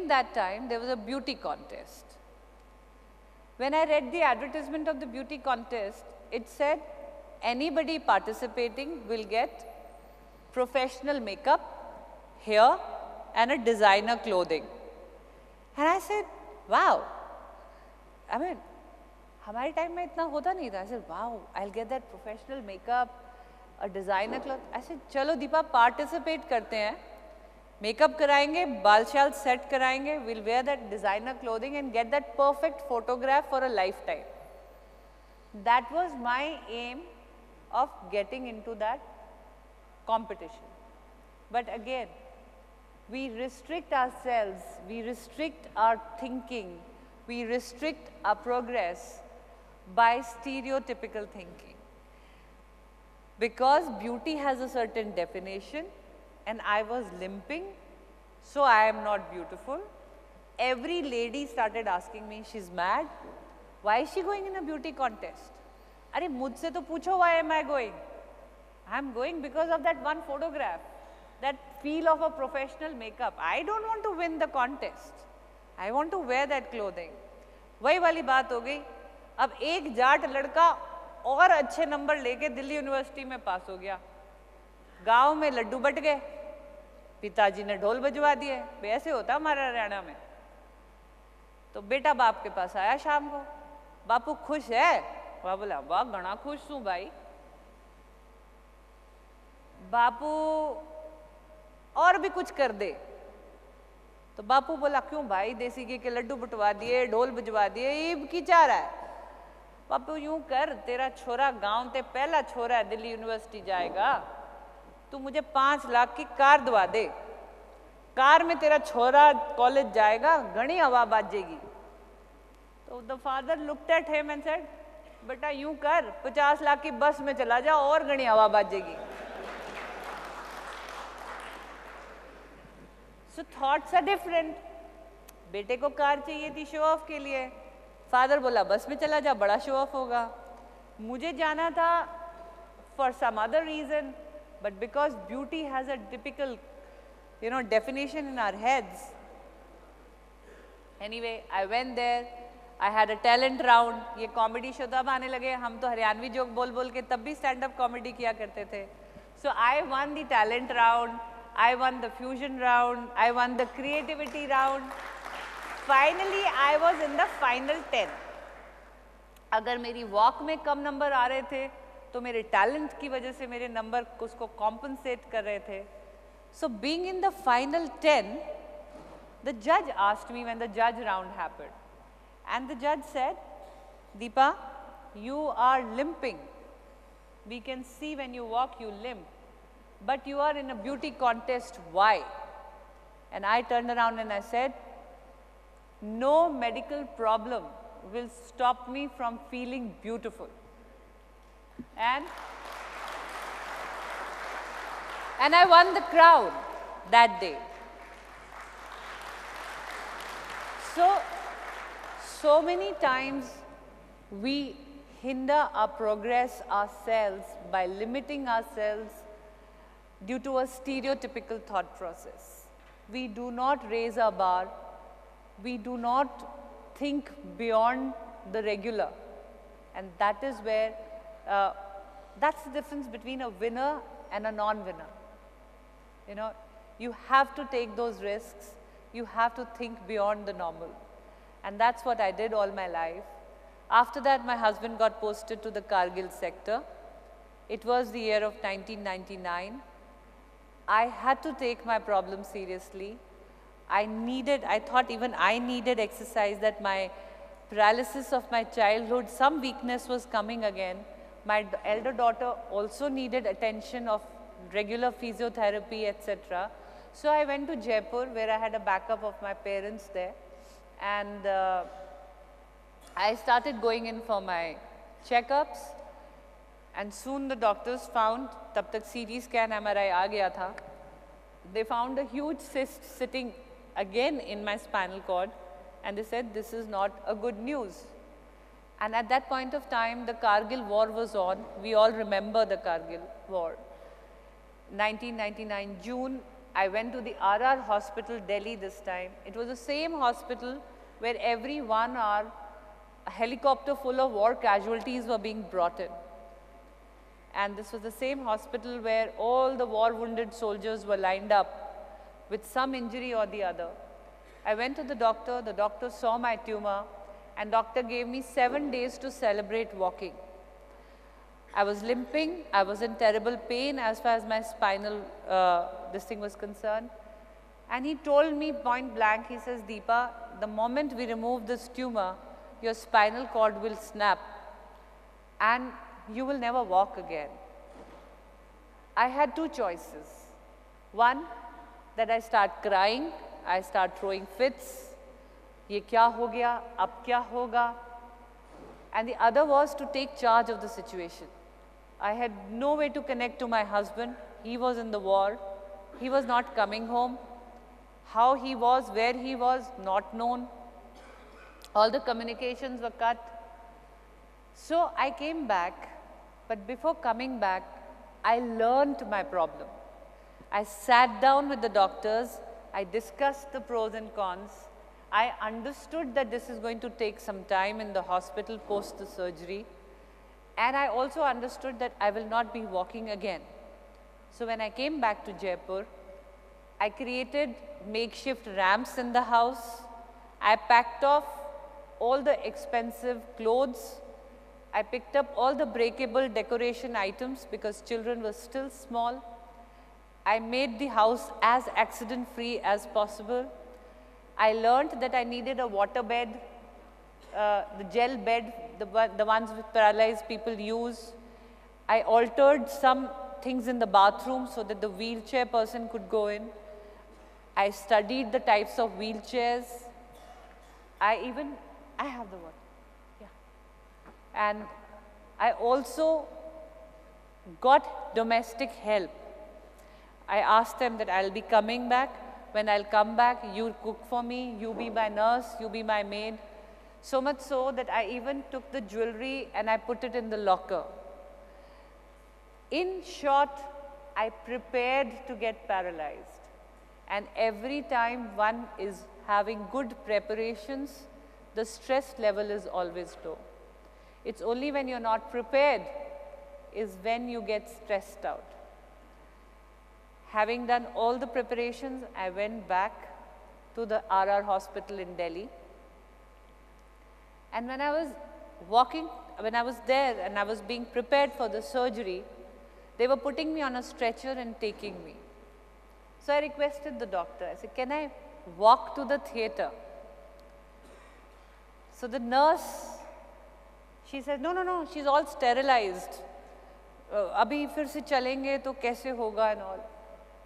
during that time, there was a beauty contest. When I read the advertisement of the beauty contest, it said, anybody participating will get professional makeup, hair, and a designer clothing. And I said, wow. I mean, हमारे time में इतना होता नहीं था. I said, wow, I'll get that professional makeup, a designer cloth. I said, चलो Deepa participate करते हैं. Makeup कराएंगे, बाल शाल set कराएंगे. We'll wear that designer clothing and get that perfect photograph for a lifetime. That was my aim of getting into that competition. But again, we restrict ourselves, we restrict our thinking, we restrict our progress by stereotypical thinking. Because beauty has a certain definition and I was limping, so I am not beautiful. Every lady started asking me, she's mad. Why is she going in a beauty contest? Arey, mujhse to pucho, why am I going? I am going because of that one photograph, that feel of a professional makeup. I don't want to win the contest. I want to wear that clothing. वही वाली बात हो गई. अब एक जाट लड़का और अच्छे नंबर लेके दिल्ली यूनिवर्सिटी में पास हो गया. गांव में लड्डू बट गए. पिताजी ने ढोल बजवा दिए. ऐसे होता हमारे हरियाणा में. तो बेटा बाप के पास आया शाम को. बापू खुश है? वह बोला, वाह घना खुश हूँ भाई. बापू और भी कुछ कर दे. तो बापू बोला, क्यों भाई, देसी घी के लड्डू बटवा दिए, ढोल बजवा दिए, ईब की चाह रहा है. बापू यूं कर, तेरा छोरा गांव ते पहला छोरा है, दिल्ली यूनिवर्सिटी जाएगा, तू मुझे 5 लाख की कार दवा दे. कार में तेरा छोरा कॉलेज जाएगा, घनी हवा बाजेगी. तो the father looked at him and said, बेटा यूं कर, 50 लाख की बस में चला जा और घनी हवा बाजेगी. So thoughts are different. बेटे को कार चाहिए थी शो ऑफ के लिए. फादर बोला बस में चला जा, बड़ा शो ऑफ होगा. मुझे जाना था for some other reason, but because beauty has a typical, definition in our heads. Anyway, I went there. I had a talent round. ये कॉमेडी शो तब आने लगे. हम तो हरियाणवी जोक बोल बोल के तब भी स्टैंड अप कॉमेडी किया करते थे. So I won the talent round. I won the fusion round, I won the creativity round. Finally, I was in the final 10. अगर मेरी walk में कम नंबर आ रहे थे, तो मेरे talent की वजह से मेरे नंबर उसको compensate कर रहे थे. So being in the final 10, the judge asked me when the judge round happened. And the judge said, Deepa, you are limping. We can see when you walk, you limp. But you are in a beauty contest, why? And I turned around and I said, no medical problem will stop me from feeling beautiful. And I won the crown that day. So many times we hinder our progress ourselves by limiting ourselves due to a stereotypical thought process. We do not raise our bar. We do not think beyond the regular. And that is where, that's the difference between a winner and a non-winner. You have to take those risks. You have to think beyond the normal. And that's what I did all my life. After that, my husband got posted to the Kargil sector. It was the year of 1999. I had to take my problem seriously. I thought even I needed exercise, that my paralysis of my childhood, some weakness was coming again. My elder daughter also needed attention of regular physiotherapy, etc. So I went to Jaipur, where I had a backup of my parents there. And I started going in for my checkups. And soon the doctors found, tab tak CT scan MRI aa gaya tha, they found a huge cyst sitting again in my spinal cord, and they said this is not a good news. And at that point of time, the Kargil war was on. We all remember the Kargil war. 1999 June, I went to the RR hospital, Delhi this time. It was the same hospital where every 1 hour, a helicopter full of war casualties were being brought in. And this was the same hospital where all the war-wounded soldiers were lined up with some injury or the other. I went to the doctor saw my tumor, and doctor gave me 7 days to celebrate walking. I was limping, I was in terrible pain as far as my spinal this thing was concerned. And he told me point blank, he says, Deepa, the moment we remove this tumor, your spinal cord will snap and you will never walk again. I had 2 choices. One, that I start crying, I start throwing fits, ye kya ho gaya, ab kya hoga? And the other was to take charge of the situation. I had no way to connect to my husband. He was in the war. He was not coming home. How he was, where he was, not known. All the communications were cut. So I came back, but before coming back, I learned my problem. I sat down with the doctors. I discussed the pros and cons. I understood that this is going to take some time in the hospital post the surgery. And I also understood that I will not be walking again. So when I came back to Jaipur, I created makeshift ramps in the house. I packed off all the expensive clothes. I picked up all the breakable decoration items because children were still small. I made the house as accident-free as possible. I learned that I needed a water bed, the gel bed, the ones which paralyzed people use. I altered some things in the bathroom so that the wheelchair person could go in. I studied the types of wheelchairs. I have the water, yeah. And I also got domestic help. I asked them that I'll be coming back. When I'll come back, you cook for me, you be my nurse, you be my maid. So much so that I even took the jewelry and I put it in the locker. In short, I prepared to get paralyzed. And every time one is having good preparations, the stress level is always low. It's only when you're not prepared is when you get stressed out. Having done all the preparations, I went back to the RR hospital in Delhi. And when I was there and I was being prepared for the surgery, they were putting me on a stretcher and taking me. So I requested the doctor, I said, can I walk to the theater? So the nurse, she said, no, she's all sterilized. Abhi fir se chalenge to kaise hoga and all.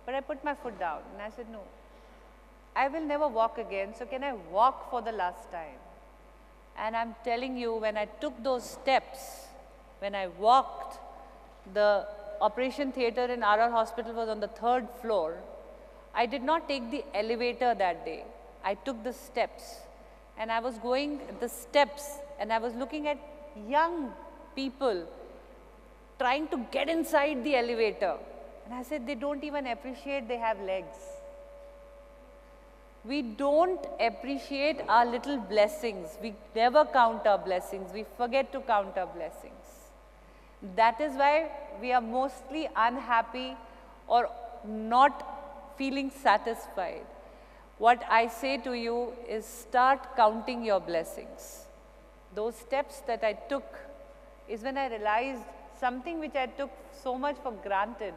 But I put my foot down and I said, no, I will never walk again, so can I walk for the last time? And I'm telling you, when I took those steps, when I walked, the operation theater in RR hospital was on the 3rd floor. I did not take the elevator that day. I took the steps. And I was going the steps and I was looking at young people trying to get inside the elevator. And I said, they don't even appreciate they have legs. We don't appreciate our little blessings. We never count our blessings. We forget to count our blessings. That is why we are mostly unhappy or not feeling satisfied. What I say to you is start counting your blessings. Those steps that I took is when I realized something which I took so much for granted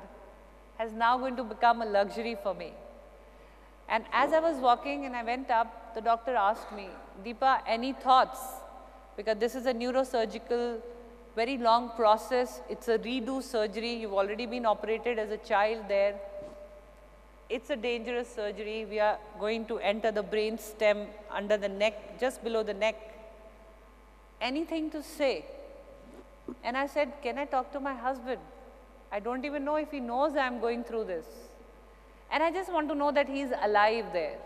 has now going to become a luxury for me. And as I was walking and I went up, the doctor asked me, Deepa, any thoughts? Because this is a neurosurgical, very long process. It's a redo surgery. You've already been operated as a child there. It's a dangerous surgery. We are going to enter the brain stem under the neck, just below the neck. Anything to say? And I said, can I talk to my husband? I don't even know if he knows I'm going through this. And I just want to know that he's alive there.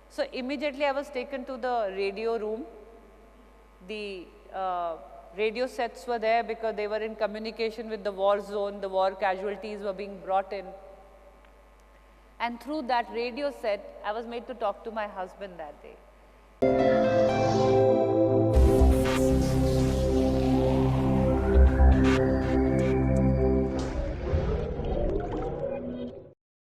So immediately I was taken to the radio room. The radio sets were there because they were in communication with the war zone. The war casualties were being brought in. And through that radio set, I was made to talk to my husband that day.